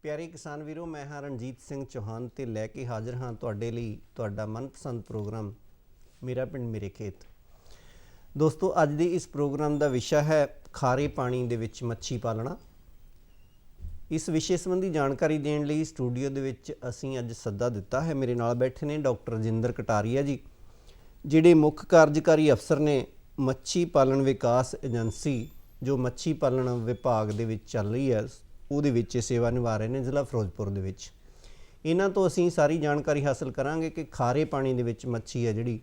ਪਿਆਰੇ ਕਿਸਾਨ ਵੀਰੋ, ਮੈਂ ਹਾਂ ਰਣਜੀਤ ਸਿੰਘ ਚੌਹਾਨ ਤੇ ਲੈ ਕੇ ਹਾਜ਼ਰ ਹਾਂ ਤੁਹਾਡੇ ਲਈ ਤੁਹਾਡਾ ਮਨਪਸੰਦ ਪ੍ਰੋਗਰਾਮ ਮੇਰਾ ਪਿੰਡ ਮੇਰੇ ਖੇਤ। ਦੋਸਤੋ, ਅੱਜ ਦੇ ਇਸ ਪ੍ਰੋਗਰਾਮ ਦਾ ਵਿਸ਼ਾ ਹੈ ਖਾਰੇ ਪਾਣੀ ਦੇ ਵਿੱਚ ਮੱਛੀ ਪਾਲਣਾ। ਇਸ ਵਿਸ਼ੇ ਸੰਬੰਧੀ ਜਾਣਕਾਰੀ ਦੇਣ ਲਈ ਸਟੂਡੀਓ ਦੇ ਵਿੱਚ ਅਸੀਂ ਅੱਜ ਸੱਦਾ ਦਿੱਤਾ ਹੈ। ਮੇਰੇ ਨਾਲ ਬੈਠੇ ਨੇ ਡਾਕਟਰ ਰਜਿੰਦਰ ਕਟਾਰੀਆ ਜੀ, ਜਿਹੜੇ ਮੁੱਖ ਕਾਰਜਕਾਰੀ ਅਫਸਰ ਨੇ ਮੱਛੀ ਪਾਲਣ ਵਿਕਾਸ ਏਜੰਸੀ ਜੋ ਮੱਛੀ ਪਾਲਣ ਵਿਭਾਗ ਦੇ ਵਿੱਚ ਚੱਲ ਰਹੀ ਹੈ, ਉਹਦੇ ਵਿੱਚ ਸੇਵਾ ਨਿਭਾ ਰਹੇ ਨੇ ਜ਼ਿਲ੍ਹਾ ਫਿਰੋਜ਼ਪੁਰ ਦੇ ਵਿੱਚ। ਇਹਨਾਂ ਤੋਂ ਅਸੀਂ ਸਾਰੀ ਜਾਣਕਾਰੀ ਹਾਸਲ ਕਰਾਂਗੇ ਕਿ ਖਾਰੇ ਪਾਣੀ ਦੇ ਵਿੱਚ ਮੱਛੀ ਹੈ ਜਿਹੜੀ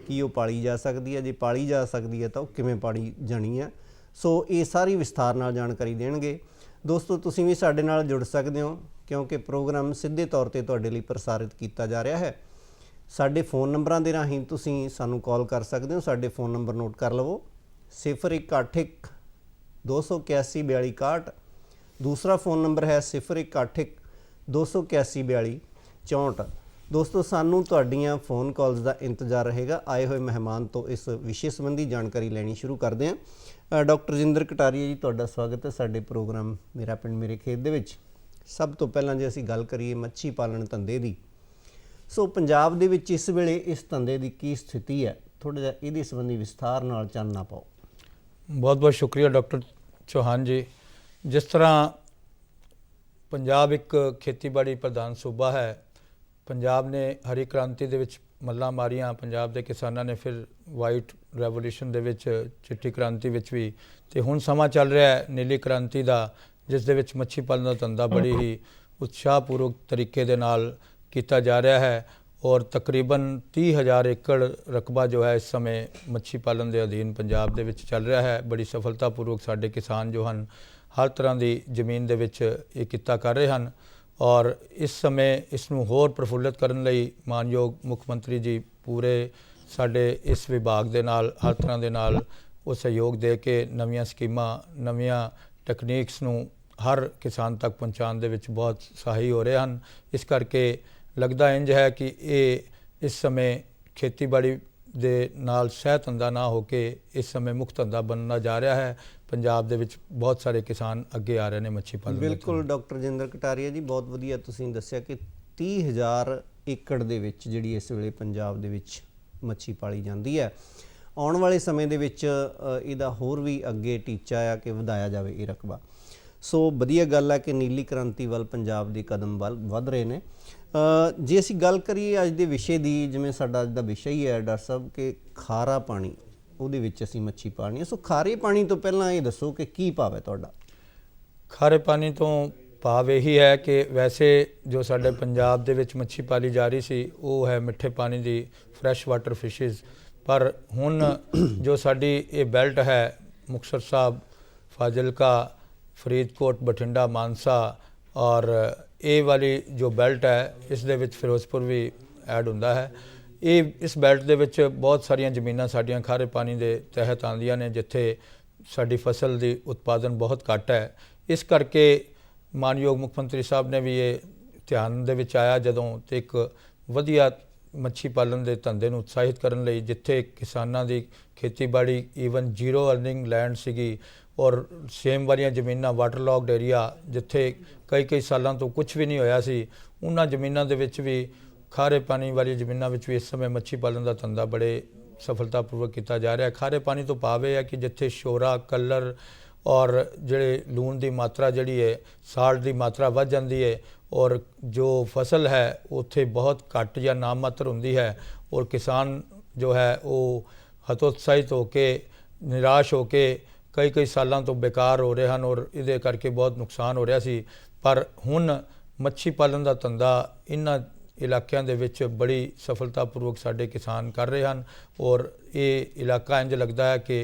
ਕੀ ਉਹ ਪਾਲੀ ਜਾ ਸਕਦੀ ਹੈ, ਜੇ ਪਾਲੀ ਜਾ ਸਕਦੀ ਹੈ ਤਾਂ ਉਹ ਕਿਵੇਂ ਪਾਲੀ ਜਾਣੀ ਹੈ। ਸੋ ਇਹ ਸਾਰੀ ਵਿਸਥਾਰ ਨਾਲ ਜਾਣਕਾਰੀ ਦੇਣਗੇ। ਦੋਸਤੋ, ਤੁਸੀਂ ਵੀ ਸਾਡੇ ਨਾਲ ਜੁੜ ਸਕਦੇ ਹੋ ਕਿਉਂਕਿ ਪ੍ਰੋਗਰਾਮ ਸਿੱਧੇ ਤੌਰ 'ਤੇ ਤੁਹਾਡੇ ਲਈ ਪ੍ਰਸਾਰਿਤ ਕੀਤਾ ਜਾ ਰਿਹਾ ਹੈ। ਸਾਡੇ ਫ਼ੋਨ ਨੰਬਰਾਂ ਦੇ ਰਾਹੀਂ ਤੁਸੀਂ ਸਾਨੂੰ ਕਾਲ ਕਰ ਸਕਦੇ ਹੋ। ਸਾਡੇ ਫ਼ੋਨ ਨੰਬਰ ਨੋਟ ਕਰ ਲਵੋ, 0181 281 42 61। दूसरा फ़ोन नंबर है 0181 281 42 64। दोस्तों, सानू तुहाड़ियां फ़ोन कॉल्स का इंतज़ार रहेगा। आए हुए मेहमान तो इस विषय संबंधी जानकारी लैनी शुरू करते हैं। डॉक्टर रजिंदर कटारिया जी, तुहाडा स्वागत है साडे प्रोग्राम मेरा पिंड मेरे खेत दे विच। सब तो पहलां जे असीं गल करिए मच्छी पालन धंधे दी, सो पंजाब दे विच इस वेले इस धंधे की की स्थिति है, थोड़ा जिहा इहदे संबंधी विस्तार नाल चानना पाओ। बहुत बहुत शुक्रिया डॉक्टर चौहान जी। जिस तरह पंजाब एक खेतीबाड़ी प्रधान सूबा है, पंजाब ने हरी क्रांति दे विच मल्लां मारियां, पंजाब के किसानां ने फिर वाइट रेवोल्यूशन दे विच चिट्टी क्रांति विच भी, ते हुण समा चल रहा है नीली क्रांति दा, जिस दे विच मच्छी पालन दा धंधा बड़ी ही उत्साहपूर्वक तरीके दे नाल कीता जा रहा है। और तकरीबन 30,000 एकड़ रकबा जो है इस समय मच्छी पालन के अधीन पंजाब दे विच चल रहा है। बड़ी सफलतापूर्वक साडे किसान जो हैं हर तरह की जमीन दे विच ये किता कर रहे हैं। और इस समय इसनूं होर प्रफुल्लित करन लई मानयोग मुख मंत्री जी पूरे साडे इस विभाग दे नाल हर तरह दे नाल वो सहयोग दे के नवीं स्कीमां नवीं टैकनीक्स नूं हर किसान तक पहुँचाने दे विच बहुत सहाई हो रहे हैं। इस करके लगता इंज है कि ये इस समय खेतीबाड़ी दे नाल सह धंधा ना होके इस समय मुख्य धंधा बनना जा रहा है। पंजाब दे विच बहुत सारे किसान अगे आ रहे हैं मच्छी पालन। बिल्कुल डॉक्टर रजिंदर कटारिया जी, बहुत वधिया तुसीं दस्सिया कि 30,000 एकड़ दे विच जिहड़ी इस वेले पंजाब दे विच मच्छी पाली जाती है। आउण वाले समय दे विच इहदा होर भी अगे टीचा आ कि वधाया जावे ये रकबा। सो वधिया गल है कि नीली क्रांति वाल पंजाब दे कदम वध रहे हैं। जे असीं गल करिए अज दे विषय दी, जिवें साडा अज दा विषय ही है डॉक्टर साहब कि खारा पानी, ਉਹਦੇ ਵਿੱਚ ਅਸੀਂ मच्छी पालनी है। सो खारे पानी तो पहला ये दसो कि की भाव है तुहाडा? खारे पानी तो भाव यही है कि वैसे जो साडे पंजाब दे विच मच्छी पाली जा रही सी वो है मिठे पानी दी फ्रैश वाटर फिशिज़, पर हुण जो साडी ये बैल्ट है मुक्तसर साहब, फाजिलका, फरीदकोट, बठिंडा, मानसा और ये वाली जो बैल्ट है इस दे विच फिरोजपुर भी ऐड हुंदा है। ये इस बैल्ट दे विच बहुत सारिया जमीनां साडियां खारे पानी दे तहत आंदियां ने जिथे साडी फसल दी उत्पादन बहुत घट है। इस करके मानयोग मुख मंत्री साहब ने भी ये ध्यान दे विच आया जदों ते एक वधिया मच्छी पालन दे धंधे नूं उत्साहित करन लई जिथे किसानां दी खेतीबाड़ी ईवन जीरो अर्निंग लैंड सीगी और सेम वाली जमीनां वाटरलॉग्ड एरिया जिथे कई सालों तो कुछ भी नहीं होया सी, उन्हां जमीनां दे विच भी खारे पानी वाली जमीनां विच भी इस समय मच्छी पालन का धंधा बड़े सफलतापूर्वक किया जा रहा है। खारे पानी तो भाव है कि जिथे शोरा कलर और जिहड़े लूण की मात्रा जिहड़ी है साल्ट की मात्रा वध जाती है और जो फसल है उत्थे बहुत घट या नामात्र होंदी है और किसान जो है वो हतोत्साहित होके निराश होके कई सालों तो बेकार हो रहे हैं और इहदे करके बहुत नुकसान हो रहा सी। पर हुण मच्छी पालन का धंधा इन्हां इलाकों दे विच बड़ी सफलतापूर्वक साडे किसान कर रहे हैं और ये इलाका इंज लगता है कि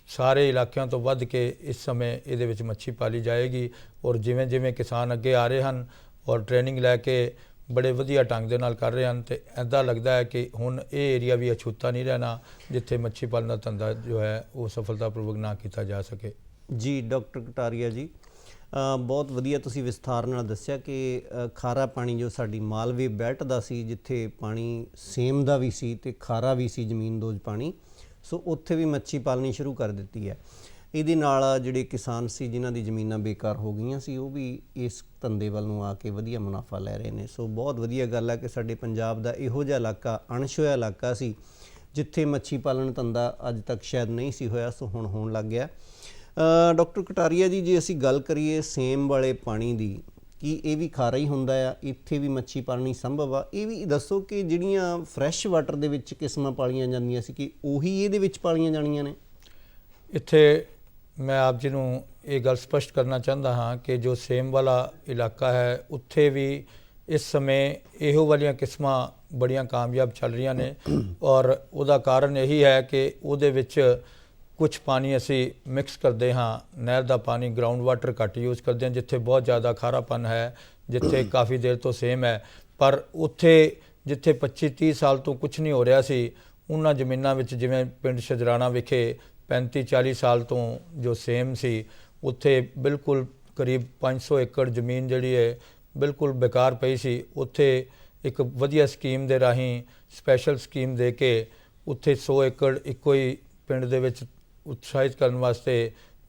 सारे इलाकों तो वध के इस समय इहदे विच मच्छी पाली जाएगी। और जिवें जिवें किसान अगे आ रहे हैं और ट्रेनिंग लैके बड़े वधिया ढंग दे नाल कर रहे हैं, तो ऐदा लगता है कि हुण ये एरिया भी अछूता नहीं रहना जिथे मच्छी पालन का धंधा जो है वो सफलतापूर्वक ना किया जा सके। जी डॉक्टर कटारिया जी, बहुत वधिया तुसीं विस्तार नाल दस्सिया कि खारा पानी जो साडी मालवे बैल्ट दा सी जिथे पानी सेम दा भी सी ते खारा भी सी जमीन दोज पानी, सो उत्थे भी मच्छी पालनी शुरू कर दित्ती है। ਇਹਦੇ ਨਾਲ ਜਿਹੜੇ ਕਿਸਾਨ ਸੀ ਜਿਨ੍ਹਾਂ ਦੀ ਜ਼ਮੀਨਾਂ ਬੇਕਾਰ ਹੋ ਗਈਆਂ ਸੀ ਉਹ ਵੀ ਇਸ ਧੰਦੇ ਵੱਲ ਨੂੰ ਆ ਕੇ ਵਧੀਆ ਮੁਨਾਫਾ ਲੈ ਰਹੇ ਨੇ। ਸੋ ਬਹੁਤ ਵਧੀਆ ਗੱਲ ਹੈ ਕਿ ਸਾਡੇ ਪੰਜਾਬ ਦਾ ਇਹੋ ਜਿਹਾ ਇਲਾਕਾ ਅਣਛੋਇਆ ਇਲਾਕਾ ਸੀ ਜਿੱਥੇ ਮੱਛੀ ਪਾਲਣ ਧੰਦਾ ਅੱਜ ਤੱਕ ਸ਼ਾਇਦ ਨਹੀਂ ਸੀ ਹੋਇਆ, ਸੋ ਹੁਣ ਹੋਣ ਲੱਗ ਗਿਆ। ਡਾਕਟਰ ਕਟਾਰੀਆ ਜੀ, ਜੇ ਅਸੀਂ ਗੱਲ ਕਰੀਏ ਸੇਮ ਵਾਲੇ ਪਾਣੀ ਦੀ, ਕੀ ਇਹ ਵੀ ਖਾਰਾ ਹੀ ਹੁੰਦਾ ਆ? ਇੱਥੇ ਵੀ ਮੱਛੀ ਪਾਲਣੀ ਸੰਭਵ ਆ? ਇਹ ਵੀ ਦੱਸੋ ਕਿ ਜਿਹੜੀਆਂ ਫਰੈਸ਼ ਵਾਟਰ ਦੇ ਵਿੱਚ ਕਿਸਮਾਂ ਪਾਲੀਆਂ ਜਾਂਦੀਆਂ ਸੀ ਕਿ ਉਹੀ ਇਹਦੇ ਵਿੱਚ ਪਾਲੀਆਂ ਜਾਣੀਆਂ ਨੇ? ਇੱਥੇ ਮੈਂ ਆਪ ਜੀ ਨੂੰ ਇਹ ਗੱਲ ਸਪਸ਼ਟ ਕਰਨਾ ਚਾਹੁੰਦਾ ਹਾਂ ਕਿ ਜੋ ਸੇਮ ਵਾਲਾ ਇਲਾਕਾ ਹੈ ਉੱਥੇ ਵੀ ਇਸ ਸਮੇਂ ਇਹੋ ਵਾਲੀਆਂ ਕਿਸਮਾਂ ਬੜੀਆਂ ਕਾਮਯਾਬ ਚੱਲ ਰਹੀਆਂ ਨੇ ਔਰ ਉਹਦਾ ਕਾਰਨ ਇਹੀ ਹੈ ਕਿ ਉਹਦੇ ਵਿੱਚ ਕੁਝ ਪਾਣੀ ਅਸੀਂ ਮਿਕਸ ਕਰਦੇ ਹਾਂ, ਨਹਿਰ ਦਾ ਪਾਣੀ, ਗਰਾਊਂਡ ਵਾਟਰ ਘੱਟ ਯੂਜ਼ ਕਰਦੇ ਹਾਂ ਜਿੱਥੇ ਬਹੁਤ ਜ਼ਿਆਦਾ ਖਾਰਾਪਨ ਹੈ, ਜਿੱਥੇ ਕਾਫੀ ਦੇਰ ਤੋਂ ਸੇਮ ਹੈ। ਪਰ ਉੱਥੇ ਜਿੱਥੇ 25-30 ਸਾਲ ਤੋਂ ਕੁਝ ਨਹੀਂ ਹੋ ਰਿਹਾ ਸੀ, ਉਹਨਾਂ ਜ਼ਮੀਨਾਂ ਵਿੱਚ ਜਿਵੇਂ ਪਿੰਡ ਸ਼ਜਰਾਣਾ ਵਿਖੇ 35-40 ਸਾਲ ਤੋਂ ਜੋ ਸੇਮ ਸੀ, ਉੱਥੇ ਬਿਲਕੁਲ ਕਰੀਬ 500 ਏਕੜ ਜ਼ਮੀਨ ਜਿਹੜੀ ਹੈ ਬਿਲਕੁਲ ਬੇਕਾਰ ਪਈ ਸੀ। ਉੱਥੇ ਇੱਕ ਵਧੀਆ ਸਕੀਮ ਦੇ ਰਾਹੀਂ, ਸਪੈਸ਼ਲ ਸਕੀਮ ਦੇ ਕੇ ਉੱਥੇ 100 ਏਕੜ ਇੱਕੋ ਹੀ ਪਿੰਡ ਦੇ ਵਿੱਚ ਉਤਸ਼ਾਹਿਤ ਕਰਨ ਵਾਸਤੇ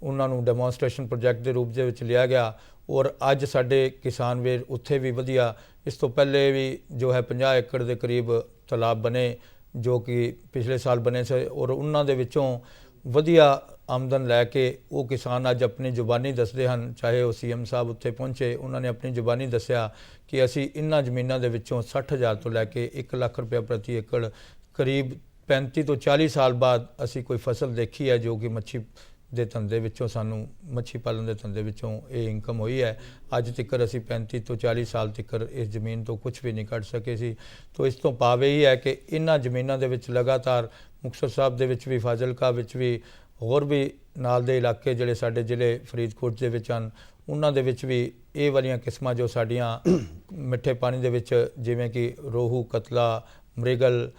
ਉਹਨਾਂ ਨੂੰ ਡੈਮੋਨਸਟ੍ਰੇਸ਼ਨ ਪ੍ਰੋਜੈਕਟ ਦੇ ਰੂਪ ਦੇ ਵਿੱਚ ਲਿਆ ਗਿਆ ਔਰ ਅੱਜ ਸਾਡੇ ਕਿਸਾਨ ਵੀਰ ਉੱਥੇ ਵੀ ਵਧੀਆ, ਇਸ ਤੋਂ ਪਹਿਲੇ ਵੀ ਜੋ ਹੈ 50 ਏਕੜ ਦੇ ਕਰੀਬ ਤਲਾਬ ਬਣੇ ਜੋ ਕਿ ਪਿਛਲੇ ਸਾਲ ਬਣੇ ਸੀ ਔਰ ਉਹਨਾਂ ਦੇ ਵਿੱਚੋਂ ਵਧੀਆ ਆਮਦਨ ਲੈ ਕੇ ਉਹ ਕਿਸਾਨ ਅੱਜ ਆਪਣੀ ਜ਼ੁਬਾਨੀ ਦੱਸਦੇ ਹਨ। ਚਾਹੇ ਉਹ CM ਸਾਹਿਬ ਉੱਥੇ ਪਹੁੰਚੇ, ਉਹਨਾਂ ਨੇ ਆਪਣੀ ਜ਼ੁਬਾਨੀ ਦੱਸਿਆ ਕਿ ਅਸੀਂ ਇਹਨਾਂ ਜ਼ਮੀਨਾਂ ਦੇ ਵਿੱਚੋਂ 60,000 ਤੋਂ ਲੈ ਕੇ 1 ਲੱਖ ਰੁਪਏ ਪ੍ਰਤੀ ਏਕੜ ਕਰੀਬ 35 ਤੋਂ 40 ਸਾਲ ਬਾਅਦ ਅਸੀਂ ਕੋਈ ਫਸਲ ਦੇਖੀ ਹੈ ਜੋ ਕਿ ਮੱਛੀ ਦੇ ਧੰਦੇ ਵਿੱਚੋਂ ਸਾਨੂੰ, ਮੱਛੀ ਪਾਲਣ ਦੇ ਧੰਦੇ ਵਿੱਚੋਂ ਇਹ ਇਨਕਮ ਹੋਈ ਹੈ। ਅੱਜ ਤੱਕ ਅਸੀਂ 35 ਤੋਂ 40 ਸਾਲ ਤੱਕ ਇਸ ਜ਼ਮੀਨ ਤੋਂ ਕੁਝ ਵੀ ਨਹੀਂ ਕੱਢ ਸਕੇ ਸੀ। ਤੋਂ ਇਸ ਤੋਂ ਭਾਵ ਇਹ ਹੈ ਕਿ ਇਹਨਾਂ ਜ਼ਮੀਨਾਂ ਦੇ ਵਿੱਚ ਲਗਾਤਾਰ ਮੁਕਤਸਰ ਸਾਹਿਬ ਦੇ ਵਿੱਚ ਵੀ, ਫਾਜ਼ਿਲਕਾ ਵਿੱਚ ਵੀ, ਹੋਰ ਵੀ ਨਾਲ ਦੇ ਇਲਾਕੇ ਜਿਹੜੇ ਸਾਡੇ ਜ਼ਿਲ੍ਹੇ ਫਰੀਦਕੋਟ ਦੇ ਵਿੱਚ ਹਨ, ਉਹਨਾਂ ਦੇ ਵਿੱਚ ਵੀ ਇਹ ਵਾਲੀਆਂ ਕਿਸਮਾਂ ਜੋ ਸਾਡੀਆਂ ਮਿੱਠੇ ਪਾਣੀ ਦੇ ਵਿੱਚ ਜਿਵੇਂ ਕਿ ਰੋਹੂ, ਕਤਲਾ, ਮ੍ਰਿਗਲ,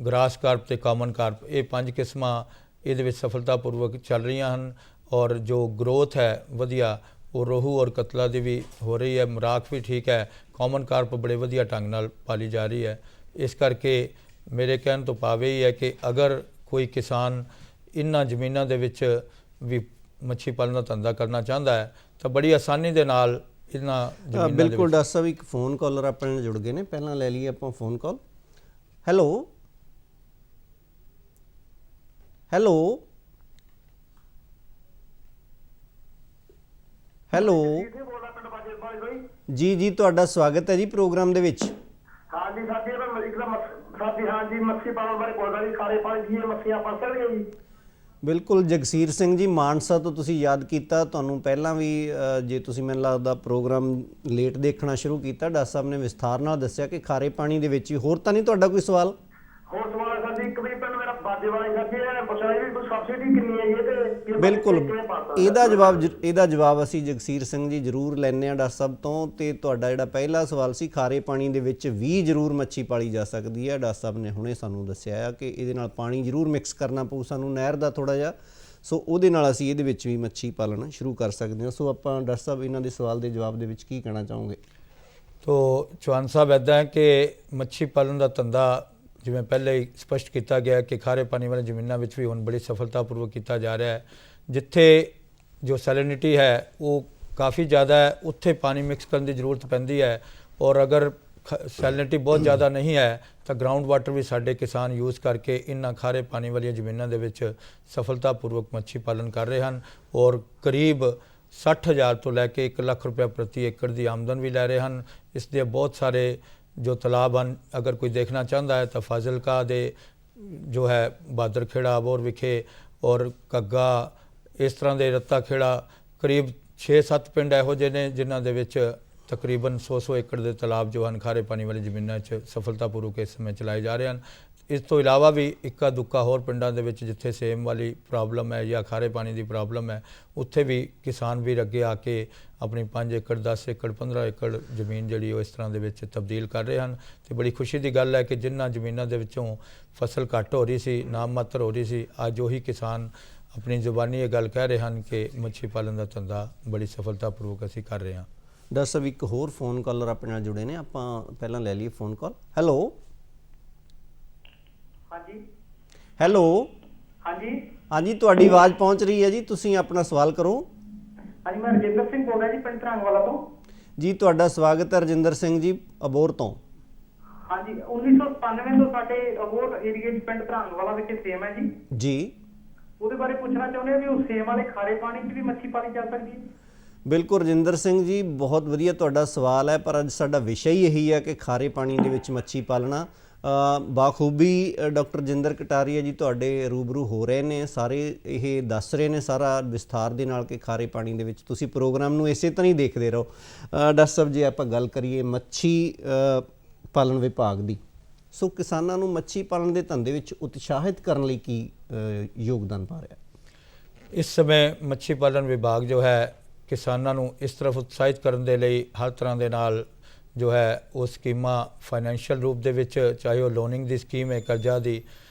ਗ੍ਰਾਸ ਕਾਰਪ ਤੇ ਕਾਮਨ ਕਾਰਪ, ਇਹ 5 ਕਿਸਮਾਂ ਇਹਦੇ ਵਿੱਚ ਸਫਲਤਾਪੂਰਵਕ ਚੱਲ ਰਹੀਆਂ ਹਨ ਔਰ ਜੋ ਗਰੋਥ ਹੈ ਵਧੀਆ ਉਹ ਰੋਹੂ ਔਰ ਕਤਲਾ ਦੀ ਵੀ ਹੋ ਰਹੀ ਹੈ, ਮਰਾਕ ਵੀ ਠੀਕ ਹੈ, ਕਾਮਨ ਕਾਰਪ ਬੜੇ ਵਧੀਆ ਢੰਗ ਨਾਲ ਪਾਲੀ ਜਾ ਰਹੀ ਹੈ। ਇਸ ਕਰਕੇ ਮੇਰੇ ਕਹਿਣ ਤੋਂ ਭਾਵ ਇਹ ਹੈ ਕਿ ਅਗਰ ਕੋਈ ਕਿਸਾਨ ਇਹਨਾਂ ਜ਼ਮੀਨਾਂ ਦੇ ਵਿੱਚ ਵੀ ਮੱਛੀ ਪਾਲਣ ਦਾ ਧੰਦਾ ਕਰਨਾ ਚਾਹੁੰਦਾ ਹੈ ਤਾਂ ਬੜੀ ਆਸਾਨੀ ਦੇ ਨਾਲ ਇਹਨਾਂ ਜ਼ਮੀਨਾਂ ਦੇ ਬਿਲਕੁਲ। ਡਾਕਟਰ ਸਾਹਿਬ ਇੱਕ ਫੋਨ ਕਾਲਰ ਆਪਣੇ ਨਾਲ ਜੁੜ ਗਏ ਨੇ, ਪਹਿਲਾਂ ਲੈ ਲਈਏ ਆਪਾਂ phone call. Hello hello hello ਜੀ ਜੀ, ਤੁਹਾਡਾ ਸਵਾਗਤ ਹੈ ਜੀ ਪ੍ਰੋਗਰਾਮ ਦੇ ਵਿੱਚ। ਹਾਂਜੀ ਸਾਡੀ ਸਾਡੀ ਹਾਂਜੀ ਮੱਛੀ ਪਾਲਣ ਬਾਰੇ ਬੋਲਦਾ ਜੀ, ਖਾਰੇ ਪਾਣੀ ਦੀਆਂ ਮੱਛੀਆਂ ਫੜ ਸਕਦੀਆਂ ਜੀ? ਬਿਲਕੁਲ ਜਗਸੀਰ ਸਿੰਘ ਜੀ, ਮਾਨਸਾ ਤੋਂ ਤੁਸੀਂ ਯਾਦ ਕੀਤਾ। ਤੁਹਾਨੂੰ ਪਹਿਲਾਂ ਵੀ ਜੇ ਤੁਸੀਂ ਮੈਨੂੰ ਲੱਗਦਾ ਪ੍ਰੋਗਰਾਮ ਲੇਟ ਦੇਖਣਾ ਸ਼ੁਰੂ ਕੀਤਾ, ਡਾਕਟਰ ਸਾਹਿਬ ਨੇ ਵਿਸਥਾਰ ਨਾਲ ਦੱਸਿਆ ਕਿ ਖਾਰੇ ਪਾਣੀ ਦੇ ਵਿੱਚ ਹੀ। ਹੋਰ ਤਾਂ ਨਹੀਂ ਤੁਹਾਡਾ ਕੋਈ ਸਵਾਲ? ਹੋਰ ਸਵਾਲ ਸਾਡੀ ਇੱਕ ਵੀ ਪਿੰਡ ਮੇਰਾ ਬਾਜੇ ਵਾਲੀ ਸਾਡੀ ਹੈ, ਪੁੱਛਣਾ ਵੀ ਕੋਈ ਸਬਸਿਡੀ ਕਿੰਨੀ ਹੈ ਇਹ ਤੇ ਬਿਲਕੁਲ ਇਹਦਾ ਜਵਾਬ ਅਸੀਂ ਜਗਸੀਰ ਸਿੰਘ ਜੀ ਜ਼ਰੂਰ ਲੈਂਦੇ ਹਾਂ ਡਾਕਟਰ ਸਾਹਿਬ ਤੋਂ। ਤੇ ਤੁਹਾਡਾ ਜਿਹੜਾ ਪਹਿਲਾ ਸਵਾਲ ਸੀ, ਖਾਰੇ ਪਾਣੀ ਦੇ ਵਿੱਚ ਵੀ ਜ਼ਰੂਰ ਮੱਛੀ ਪਾਲੀ ਜਾ ਸਕਦੀ ਹੈ। ਡਾਕਟਰ ਸਾਹਿਬ ਨੇ ਹੁਣੇ ਸਾਨੂੰ ਦੱਸਿਆ ਆ ਕਿ ਇਹਦੇ ਨਾਲ ਪਾਣੀ ਜ਼ਰੂਰ ਮਿਕਸ ਕਰਨਾ ਪਊ ਸਾਨੂੰ ਨਹਿਰ ਦਾ ਥੋੜ੍ਹਾ ਜਿਹਾ, ਸੋ ਉਹਦੇ ਨਾਲ ਅਸੀਂ ਇਹਦੇ ਵਿੱਚ ਵੀ ਮੱਛੀ ਪਾਲਣ ਸ਼ੁਰੂ ਕਰ ਸਕਦੇ ਹਾਂ। ਸੋ ਆਪਾਂ ਡਾਕਟਰ ਸਾਹਿਬ ਇਹਨਾਂ ਦੇ ਸਵਾਲ ਦੇ ਜਵਾਬ ਦੇ ਵਿੱਚ ਕੀ ਕਹਿਣਾ ਚਾਹੋਗੇ? ਤੋ ਚੌਹਾਨ ਸਾਹਿਬ ਇੱਦਾਂ ਹੈ ਕਿ ਮੱਛੀ ਪਾਲਣ ਦਾ ਧੰਦਾ ਜਿਵੇਂ ਪਹਿਲੇ ਹੀ ਸਪਸ਼ਟ ਕੀਤਾ ਗਿਆ ਕਿ ਖਾਰੇ ਪਾਣੀ ਵਾਲੇ ਜ਼ਮੀਨਾਂ ਵਿੱਚ ਵੀ ਹੁਣ ਬੜੀ ਸਫਲਤਾਪੂਰਵਕ ਕੀਤਾ ਜਾ ਰਿਹਾ ਹੈ। ਜਿੱਥੇ ਜੋ ਸੈਲਿਨਿਟੀ ਹੈ ਉਹ ਕਾਫੀ ਜ਼ਿਆਦਾ ਹੈ, ਉੱਥੇ ਪਾਣੀ ਮਿਕਸ ਕਰਨ ਦੀ ਜ਼ਰੂਰਤ ਪੈਂਦੀ ਹੈ ਔਰ ਅਗਰ ਸੈਲਿਨਿਟੀ ਬਹੁਤ ਜ਼ਿਆਦਾ ਨਹੀਂ ਹੈ ਤਾਂ ਗਰਾਊਂਡ ਵਾਟਰ ਵੀ ਸਾਡੇ ਕਿਸਾਨ ਯੂਜ਼ ਕਰਕੇ ਇਹਨਾਂ ਖਾਰੇ ਪਾਣੀ ਵਾਲੀਆਂ ਜ਼ਮੀਨਾਂ ਦੇ ਵਿੱਚ ਸਫਲਤਾਪੂਰਵਕ ਮੱਛੀ ਪਾਲਣ ਕਰ ਰਹੇ ਹਨ ਔਰ ਕਰੀਬ 60,000 ਤੋਂ ਲੈ ਕੇ 1 ਲੱਖ ਰੁਪਏ ਪ੍ਰਤੀ ਏਕੜ ਦੀ ਆਮਦਨ ਵੀ ਲੈ ਰਹੇ ਹਨ। ਇਸ ਦੇ ਬਹੁਤ ਸਾਰੇ ਜੋ ਤਲਾਬ ਹਨ, ਅਗਰ ਕੋਈ ਦੇਖਣਾ ਚਾਹੁੰਦਾ ਹੈ ਤਾਂ ਫਾਜ਼ਿਲਕਾ ਦੇ ਜੋ ਹੈ ਬਾਦਰ ਖੇੜਾ, ਅਬੋਰ ਵਿਖੇ ਔਰ ਘੱਗਾ, ਇਸ ਤਰ੍ਹਾਂ ਦੇ ਰੱਤਾ ਖੇੜਾ, ਕਰੀਬ 6-7 ਪਿੰਡ ਇਹੋ ਜਿਹੇ ਨੇ ਜਿਨ੍ਹਾਂ ਦੇ ਵਿੱਚ ਤਕਰੀਬਨ 100 ਏਕੜ ਦੇ ਤਲਾਬ ਜੋ ਹਨ ਖਾਰੇ ਪਾਣੀ ਵਾਲੀ ਜ਼ਮੀਨਾਂ 'ਚ ਸਫਲਤਾਪੂਰਵਕ ਇਸ ਸਮੇਂ ਚਲਾਏ ਜਾ ਰਹੇ ਹਨ। ਇਸ ਤੋਂ ਇਲਾਵਾ ਵੀ ਇੱਕਾ ਦੁੱਕਾ ਹੋਰ ਪਿੰਡਾਂ ਦੇ ਵਿੱਚ ਜਿੱਥੇ ਸੇਮ ਵਾਲੀ ਪ੍ਰੋਬਲਮ ਹੈ ਜਾਂ ਖਾਰੇ ਪਾਣੀ ਦੀ ਪ੍ਰੋਬਲਮ ਹੈ, ਉੱਥੇ ਵੀ ਕਿਸਾਨ ਵੀਰ ਅੱਗੇ ਆ ਕੇ ਆਪਣੀ 5 ਏਕੜ 10 ਏਕੜ 15 ਏਕੜ ਜ਼ਮੀਨ ਜਿਹੜੀ ਉਹ ਇਸ ਤਰ੍ਹਾਂ ਦੇ ਵਿੱਚ ਤਬਦੀਲ ਕਰ ਰਹੇ ਹਨ। ਤੇ ਬੜੀ ਖੁਸ਼ੀ ਦੀ ਗੱਲ ਹੈ ਕਿ ਜਿਨ੍ਹਾਂ ਜ਼ਮੀਨਾਂ ਦੇ ਵਿੱਚੋਂ ਫਸਲ ਘੱਟ ਹੋ ਰਹੀ ਸੀ, ਨਾਮ ਮਾਤਰ ਹੋ ਰਹੀ ਸੀ, ਅੱਜ ਉਹੀ ਕਿਸਾਨ ਆਪਣੀ ਜ਼ੁਬਾਨੀ ਇਹ ਗੱਲ ਕਹਿ ਰਹੇ ਹਨ ਕਿ ਮੱਛੀ ਪਾਲਣ ਦਾ ਧੰਦਾ ਬੜੀ ਸਫਲਤਾਪੂਰਵਕ ਅਸੀਂ ਕਰ ਰਹੇ ਹਾਂ। ਡਾਕਟਰ ਸਾਹਿਬ ਇੱਕ ਹੋਰ ਫੋਨ ਕਾਲਰ ਆਪਣੇ ਨਾਲ ਜੁੜੇ ਨੇ, ਆਪਾਂ ਪਹਿਲਾਂ ਲੈ ਲਈਏ ਫੋਨ ਕਾਲ। ਹੈਲੋ ਹਾਂਜੀ ਹੈਲੋ ਹਾਂਜੀ ਹਾਂਜੀ ਤੁਹਾਡੀ ਆਵਾਜ਼ ਪਹੁੰਚ ਰਹੀ ਹੈ ਜੀ, ਤੁਸੀਂ ਆਪਣਾ ਸਵਾਲ ਕਰੋ। ਹਾਂਜੀ ਮੈਂ ਰਜਿੰਦਰ ਸਿੰਘ ਬੋਲ ਰਿਹਾ ਜੀ, ਪਿੰਡ ਧਰੰਗਵਾਲਾ ਤੋਂ। ਜੀ ਤੁਹਾਡਾ ਸਵਾਗਤ ਹੈ ਰਜਿੰਦਰ ਸਿੰਘ ਜੀ ਅਬੋਹਰ ਤੋਂ। ਹਾਂਜੀ 1997 ਤੋਂ ਸਾਡੇ ਅਬੋਹਰ ਏਰੀਏ 'ਚ ਪਿੰਡ ਧਰੰਗਵਾਲਾ ਵਿੱਚ ਸੇਮ ਹੈ ਜੀ। ਜੀ ਉਹਦੇ ਬਾਰੇ ਪੁੱਛਣਾ ਚਾਹੁੰਦੇ ਹਾਂ ਵੀ ਉਹ ਸੇਮ ਵਾਲੇ ਖਾਰੇ ਪਾਣੀ 'ਚ ਵੀ ਮੱਛੀ ਪਾਲੀ ਜਾ ਸਕਦੀ ਹੈ? ਬਿਲਕੁਲ ਰਜਿੰਦਰ ਸਿੰਘ ਜੀ, ਬਹੁਤ ਵਧੀਆ ਤੁਹਾਡਾ ਸਵਾਲ ਹੈ, ਪਰ ਅੱਜ ਸਾਡਾ ਵਿਸ਼ਾ ਹੀ ਇਹੀ ਹੈ ਕਿ ਖਾਰੇ ਪਾਣੀ ਦੇ ਵਿੱਚ ਮੱਛੀ ਪਾਲਣਾ। ਬਾਖੂਬੀ ਡਾਕਟਰ ਰਜਿੰਦਰ ਕਟਾਰੀਆ ਜੀ ਤੁਹਾਡੇ ਰੂਬਰੂ ਹੋ ਰਹੇ ਨੇ, ਸਾਰੇ ਇਹ ਦੱਸ ਰਹੇ ਨੇ ਸਾਰਾ ਵਿਸਥਾਰ ਦੇ ਨਾਲ ਕਿ ਖਾਰੇ ਪਾਣੀ ਦੇ ਵਿੱਚ ਤੁਸੀਂ ਪ੍ਰੋਗਰਾਮ ਨੂੰ ਇਸੇ ਤਰ੍ਹਾਂ ਹੀ ਦੇਖਦੇ ਰਹੋ। ਡਾਕਟਰ ਸਾਹਿਬ ਜੇ ਆਪਾਂ ਗੱਲ ਕਰੀਏ ਮੱਛੀ ਪਾਲਣ ਵਿਭਾਗ ਦੀ, ਸੋ ਕਿਸਾਨਾਂ ਨੂੰ ਮੱਛੀ ਪਾਲਣ ਦੇ ਧੰਦੇ ਵਿੱਚ ਉਤਸ਼ਾਹਿਤ ਕਰਨ ਲਈ ਕੀ ਯੋਗਦਾਨ ਪਾ ਰਿਹਾ? ਇਸ ਸਮੇਂ ਮੱਛੀ ਪਾਲਣ ਵਿਭਾਗ ਜੋ ਹੈ ਕਿਸਾਨਾਂ ਨੂੰ ਇਸ ਤਰਫ ਉਤਸ਼ਾਹਿਤ ਕਰਨ ਦੇ ਲਈ ਹਰ ਤਰ੍ਹਾਂ ਦੇ ਨਾਲ ਜੋ ਹੈ ਉਹ ਸਕੀਮਾਂ ਫਾਈਨੈਂਸ਼ੀਅਲ ਰੂਪ ਦੇ ਵਿੱਚ, ਚਾਹੇ ਉਹ ਲੋਨਿੰਗ ਦੀ ਸਕੀਮ ਹੈ ਕਰਜ਼ਾ ਦੀ,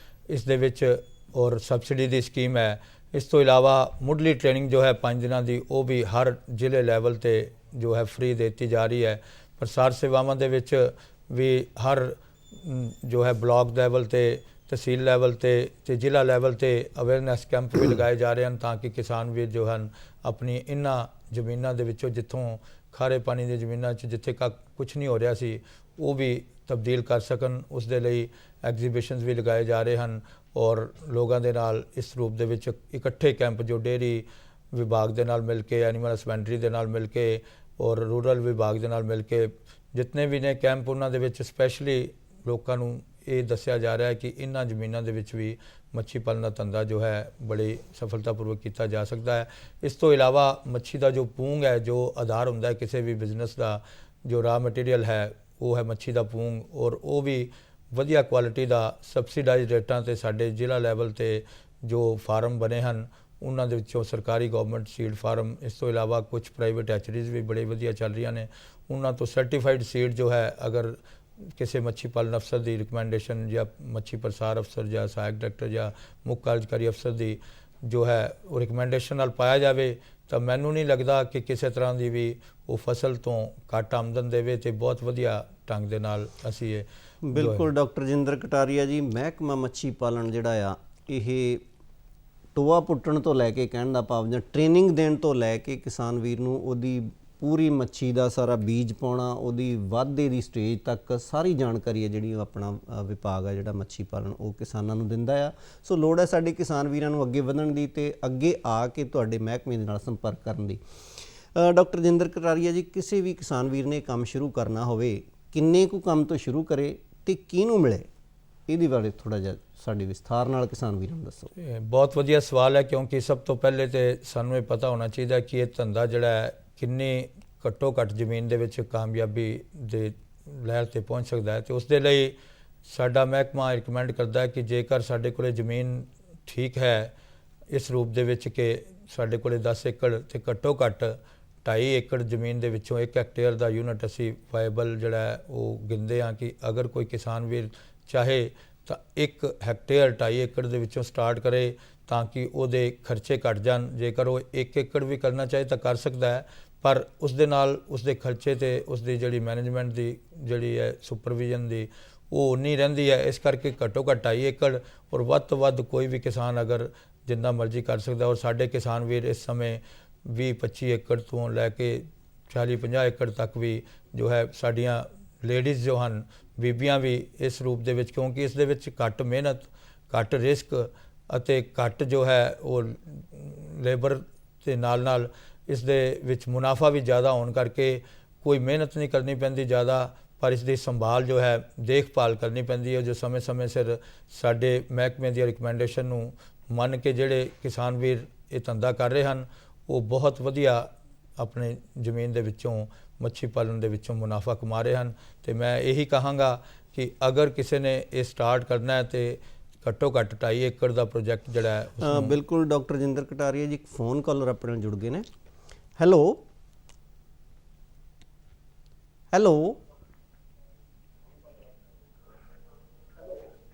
ਇਸ ਦੇ ਵਿੱਚ ਔਰ ਸਬਸਿਡੀ ਦੀ ਸਕੀਮ ਹੈ। ਇਸ ਤੋਂ ਇਲਾਵਾ ਮੁੱਢਲੀ ਟ੍ਰੇਨਿੰਗ ਜੋ ਹੈ 5 ਦਿਨਾਂ ਦੀ ਉਹ ਵੀ ਹਰ ਜ਼ਿਲ੍ਹੇ ਲੈਵਲ ਤੇ ਜੋ ਹੈ ਫ੍ਰੀ ਦਿੱਤੀ ਜਾ ਰਹੀ ਹੈ। ਪ੍ਰਸਾਰ ਸੇਵਾਵਾਂ ਦੇ ਵਿੱਚ ਵੀ ਹਰ ਜੋ ਹੈ ਬਲਾਕ ਲੈਵਲ ਤੇ, ਤਹਿਸੀਲ ਲੈਵਲ ਤੇ ਜ਼ਿਲ੍ਹਾ ਲੈਵਲ ਤੇ ਅਵੇਅਰਨੈਸ ਕੈਂਪ ਵੀ ਲਗਾਏ ਜਾ ਰਹੇ ਹਨ ਤਾਂ ਕਿ ਕਿਸਾਨ ਵੀਰ ਜੋ ਹਨ ਆਪਣੀ ਇਹਨਾਂ ਜ਼ਮੀਨਾਂ ਦੇ ਵਿੱਚੋਂ ਜਿੱਥੋਂ ਖਾਰੇ ਪਾਣੀ ਦੀ ਜ਼ਮੀਨਾਂ 'ਚ ਜਿੱਥੇ ਕੁਝ ਨਹੀਂ ਹੋ ਰਿਹਾ ਸੀ ਉਹ ਵੀ ਤਬਦੀਲ ਕਰ ਸਕਣ। ਉਸ ਦੇ ਲਈ ਐਗਜ਼ੀਬਿਸ਼ਨਸ ਵੀ ਲਗਾਏ ਜਾ ਰਹੇ ਹਨ ਔਰ ਲੋਕਾਂ ਦੇ ਨਾਲ ਇਸ ਰੂਪ ਦੇ ਵਿੱਚ ਇਕੱਠੇ ਕੈਂਪ ਜੋ ਡੇਅਰੀ ਵਿਭਾਗ ਦੇ ਨਾਲ ਮਿਲ ਕੇ, ਐਨੀਮਲ ਹਸਬੈਂਡਰੀ ਦੇ ਨਾਲ ਮਿਲ ਕੇ ਔਰ ਰੂਰਲ ਵਿਭਾਗ ਦੇ ਨਾਲ ਮਿਲ ਕੇ ਜਿਤਨੇ ਵੀ ਨੇ ਕੈਂਪ, ਉਹਨਾਂ ਦੇ ਵਿੱਚ ਸਪੈਸ਼ਲੀ ਲੋਕਾਂ ਨੂੰ ਇਹ ਦੱਸਿਆ ਜਾ ਰਿਹਾ ਹੈ ਕਿ ਇਹਨਾਂ ਜ਼ਮੀਨਾਂ ਦੇ ਵਿੱਚ ਵੀ ਮੱਛੀ ਪਾਲਣ ਦਾ ਧੰਦਾ ਜੋ ਹੈ ਬੜੀ ਸਫਲਤਾਪੂਰਵਕ ਕੀਤਾ ਜਾ ਸਕਦਾ ਹੈ। ਇਸ ਤੋਂ ਇਲਾਵਾ ਮੱਛੀ ਦਾ ਜੋ ਪੂੰਗ ਹੈ, ਜੋ ਆਧਾਰ ਹੁੰਦਾ ਹੈ ਕਿਸੇ ਵੀ ਬਿਜ਼ਨਸ ਦਾ, ਜੋ ਰਾ ਮਟੀਰੀਅਲ ਹੈ ਉਹ ਹੈ ਮੱਛੀ ਦਾ ਪੂੰਗ, ਔਰ ਉਹ ਵੀ ਵਧੀਆ ਕੁਆਲਿਟੀ ਦਾ ਸਬਸਿਡਾਈਜ਼ ਰੇਟਾਂ ਤੇ ਸਾਡੇ ਜ਼ਿਲ੍ਹਾ ਲੈਵਲ ਤੇ ਜੋ ਫਾਰਮ ਬਣੇ ਹਨ ਉਹਨਾਂ ਦੇ ਵਿੱਚੋਂ ਸਰਕਾਰੀ ਗਵਰਨਮੈਂਟ ਸੀਡ ਫਾਰਮ, ਇਸ ਤੋਂ ਇਲਾਵਾ ਕੁਝ ਪ੍ਰਾਈਵੇਟ ਹੈਚਰੀਜ਼ ਵੀ ਬੜੇ ਵਧੀਆ ਚੱਲ ਰਹੀਆਂ ਨੇ, ਉਹਨਾਂ ਤੋਂ ਸਰਟੀਫਾਈਡ ਸੀਡ ਜੋ ਹੈ ਅਗਰ ਕਿਸੇ ਮੱਛੀ ਪਾਲਣ ਅਫਸਰ ਦੀ ਰਿਕਮੈਂਡੇਸ਼ਨ ਜਾਂ ਮੱਛੀ ਪ੍ਰਸਾਰ ਅਫਸਰ ਜਾਂ ਸਹਾਇਕ ਡਾਇਰੈਕਟਰ ਜਾਂ ਮੁੱਖ ਕਾਰਜਕਾਰੀ ਅਫਸਰ ਦੀ ਜੋ ਹੈ ਉਹ ਰਿਕਮੈਂਡੇਸ਼ਨ ਨਾਲ ਪਾਇਆ ਜਾਵੇ ਤਾਂ ਮੈਨੂੰ ਨਹੀਂ ਲੱਗਦਾ ਕਿ ਕਿਸੇ ਤਰ੍ਹਾਂ ਦੀ ਵੀ ਉਹ ਫਸਲ ਤੋਂ ਘੱਟ ਆਮਦਨ ਦੇਵੇ ਤੇ ਬਹੁਤ ਵਧੀਆ ਢੰਗ ਦੇ ਨਾਲ ਅਸੀਂ ਇਹ ਬਿਲਕੁਲ ਡਾਕਟਰ ਰਜਿੰਦਰ ਕਟਾਰੀਆ ਜੀ, ਮਹਿਕਮਾ ਮੱਛੀ ਪਾਲਣ ਜਿਹੜਾ ਆ ਇਹ ਟੋਆ ਪੁੱਟਣ ਤੋਂ ਲੈ ਕੇ, ਕਹਿਣ ਦਾ ਭਾਵ ਜਾਂ ਟ੍ਰੇਨਿੰਗ ਦੇਣ ਤੋਂ ਲੈ ਕੇ ਕਿਸਾਨ ਵੀਰ ਨੂੰ ਉਹਦੀ ਪੂਰੀ ਮੱਛੀ ਦਾ ਸਾਰਾ ਬੀਜ ਪਾਉਣਾ, ਉਹਦੀ ਵਾਧੇ ਦੀ ਸਟੇਜ ਤੱਕ ਸਾਰੀ ਜਾਣਕਾਰੀ ਹੈ ਜਿਹੜੀ ਉਹ ਆਪਣਾ ਵਿਭਾਗ ਹੈ ਜਿਹੜਾ ਮੱਛੀ ਪਾਲਣ ਉਹ ਕਿਸਾਨਾਂ ਨੂੰ ਦਿੰਦਾ ਆ। ਸੋ ਲੋੜ ਹੈ ਸਾਡੇ ਕਿਸਾਨ ਵੀਰਾਂ ਨੂੰ ਅੱਗੇ ਵਧਣ ਦੀ ਤੇ ਅੱਗੇ ਆ ਕੇ ਤੁਹਾਡੇ ਮਹਿਕਮੇ ਦੇ ਨਾਲ ਸੰਪਰਕ ਕਰਨ ਦੀ। ਡਾਕਟਰ ਰਜਿੰਦਰ ਕਟਾਰੀਆ ਜੀ, ਕਿਸੇ ਵੀ ਕਿਸਾਨ ਵੀਰ ਨੇ ਕੰਮ ਸ਼ੁਰੂ ਕਰਨਾ ਹੋਵੇ, ਕਿੰਨੇ ਕੁ ਕੰਮ ਤੋਂ ਸ਼ੁਰੂ ਕਰੇ ਤੇ ਕਿਹਨੂੰ ਮਿਲੇ, ਇਹਦੇ ਬਾਰੇ ਥੋੜ੍ਹਾ ਜਿਹਾ ਸਾਡੇ ਵਿਸਥਾਰ ਨਾਲ ਕਿਸਾਨ ਵੀਰਾਂ ਨੂੰ ਦੱਸੋ। ਬਹੁਤ ਵਧੀਆ ਸਵਾਲ ਹੈ ਕਿਉਂਕਿ ਸਭ ਤੋਂ ਪਹਿਲੇ ਤੇ ਸਾਨੂੰ ਇਹ ਪਤਾ ਹੋਣਾ ਚਾਹੀਦਾ ਕਿ ਇਹ ਧੰਦਾ ਜਿਹੜਾ ਹੈ ਕਿੰਨੀ ਘੱਟੋ ਘੱਟ ਜ਼ਮੀਨ ਦੇ ਵਿੱਚ ਕਾਮਯਾਬੀ ਦੇ ਲੈਵਲ ਤੇ ਪਹੁੰਚ ਸਕਦਾ ਹੈ ਤੇ ਉਸ ਦੇ ਲਈ ਸਾਡਾ ਮਹਿਕਮਾ ਰਿਕਮੈਂਡ ਕਰਦਾ ਹੈ ਕਿ ਜੇਕਰ ਸਾਡੇ ਕੋਲੇ ਜ਼ਮੀਨ ਠੀਕ ਹੈ ਇਸ ਰੂਪ ਦੇ ਵਿੱਚ ਕਿ ਸਾਡੇ ਕੋਲੇ 10 ਏਕੜ ਤੇ ਘੱਟੋ ਘੱਟ 2.5 ਏਕੜ ਜ਼ਮੀਨ ਦੇ ਵਿੱਚੋਂ 1 ਹੈਕਟੇਅਰ ਦਾ ਯੂਨਿਟ ਅਸੀਂ ਵਾਇਬਲ ਜਿਹੜਾ ਹੈ ਉਹ ਗਿਣਦੇ ਹਾਂ ਕਿ ਅਗਰ ਕੋਈ ਕਿਸਾਨ ਵੀਰ ਚਾਹੇ ਤਾਂ 1 ਹੈਕਟੇਅਰ 2.5 ਏਕੜ ਦੇ ਵਿੱਚੋਂ ਸਟਾਰਟ ਕਰੇ ਤਾਂ ਕਿ ਉਹਦੇ ਖਰਚੇ ਘੱਟ ਜਾਣ। ਜੇਕਰ ਉਹ 1 ਏਕੜ ਵੀ ਕਰਨਾ ਚਾਹੇ ਤਾਂ ਕਰ ਸਕਦਾ ਹੈ, ਪਰ ਉਸ ਦੇ ਨਾਲ ਉਸ ਦੇ ਖਰਚੇ ਤੇ ਉਸ ਦੀ ਜਿਹੜੀ ਮੈਨੇਜਮੈਂਟ ਦੀ ਜਿਹੜੀ ਹੈ ਸੁਪਰਵਿਜ਼ਨ ਦੀ ਉਹ ਉਨੀ ਰਹਿੰਦੀ ਹੈ। ਇਸ ਕਰਕੇ ਘੱਟੋ ਘੱਟ 2.5 ਏਕੜ ਔਰ ਵੱਧ ਤੋਂ ਵੱਧ ਕੋਈ ਵੀ ਕਿਸਾਨ ਅਗਰ ਜਿੰਨਾ ਮਰਜ਼ੀ ਕਰ ਸਕਦਾ। ਔਰ ਸਾਡੇ ਕਿਸਾਨ ਵੀਰ ਇਸ ਸਮੇਂ 20-25 ਏਕੜ ਤੋਂ ਲੈ ਕੇ 40-50 ਏਕੜ ਤੱਕ ਵੀ ਜੋ ਹੈ ਸਾਡੀਆਂ ਲੇਡੀਜ਼ ਜੋ ਹਨ, ਬੀਬੀਆਂ ਵੀ ਇਸ ਰੂਪ ਦੇ ਵਿੱਚ, ਕਿਉਂਕਿ ਇਸ ਦੇ ਵਿੱਚ ਘੱਟ ਮਿਹਨਤ, ਘੱਟ ਰਿਸਕ ਅਤੇ ਘੱਟ ਜੋ ਹੈ ਉਹ ਲੇਬਰ ਦੇ ਨਾਲ ਇਸ ਦੇ ਵਿੱਚ ਮੁਨਾਫਾ ਵੀ ਜ਼ਿਆਦਾ ਹੋਣ ਕਰਕੇ ਕੋਈ ਮਿਹਨਤ ਨਹੀਂ ਕਰਨੀ ਪੈਂਦੀ ਜ਼ਿਆਦਾ, ਪਰ ਇਸ ਦੀ ਸੰਭਾਲ ਜੋ ਹੈ ਦੇਖਭਾਲ ਕਰਨੀ ਪੈਂਦੀ ਹੈ ਜੋ ਸਮੇਂ ਸਿਰ ਸਾਡੇ ਮਹਿਕਮੇ ਦੀ ਰਿਕਮੈਂਡੇਸ਼ਨ ਨੂੰ ਮੰਨ ਕੇ ਜਿਹੜੇ ਕਿਸਾਨ ਵੀਰ ਇਹ ਧੰਦਾ ਕਰ ਰਹੇ ਹਨ ਉਹ ਬਹੁਤ ਵਧੀਆ ਆਪਣੇ ਜ਼ਮੀਨ ਦੇ ਵਿੱਚੋਂ ਮੱਛੀ ਪਾਲਣ ਦੇ ਵਿੱਚੋਂ ਮੁਨਾਫਾ ਕਮਾ ਰਹੇ ਹਨ। ਤੇ ਮੈਂ ਇਹੀ ਕਹਾਂਗਾ ਕਿ ਅਗਰ ਕਿਸੇ ਨੇ ਇਹ ਸਟਾਰਟ ਕਰਨਾ ਹੈ ਤੇ ਘੱਟੋ ਘੱਟ 2.5 ਏਕੜ ਦਾ ਪ੍ਰੋਜੈਕਟ ਜਿਹੜਾ ਹੈ। ਬਿਲਕੁਲ ਡਾਕਟਰ ਰਜਿੰਦਰ ਕਟਾਰੀਆ ਜੀ, ਇੱਕ ਫੋਨ ਕਾਲਰ ਆਪਣੇ ਨਾਲ ਜੁੜ ਗਏ ਨੇ। ਹੈਲੋ ਹੈਲੋ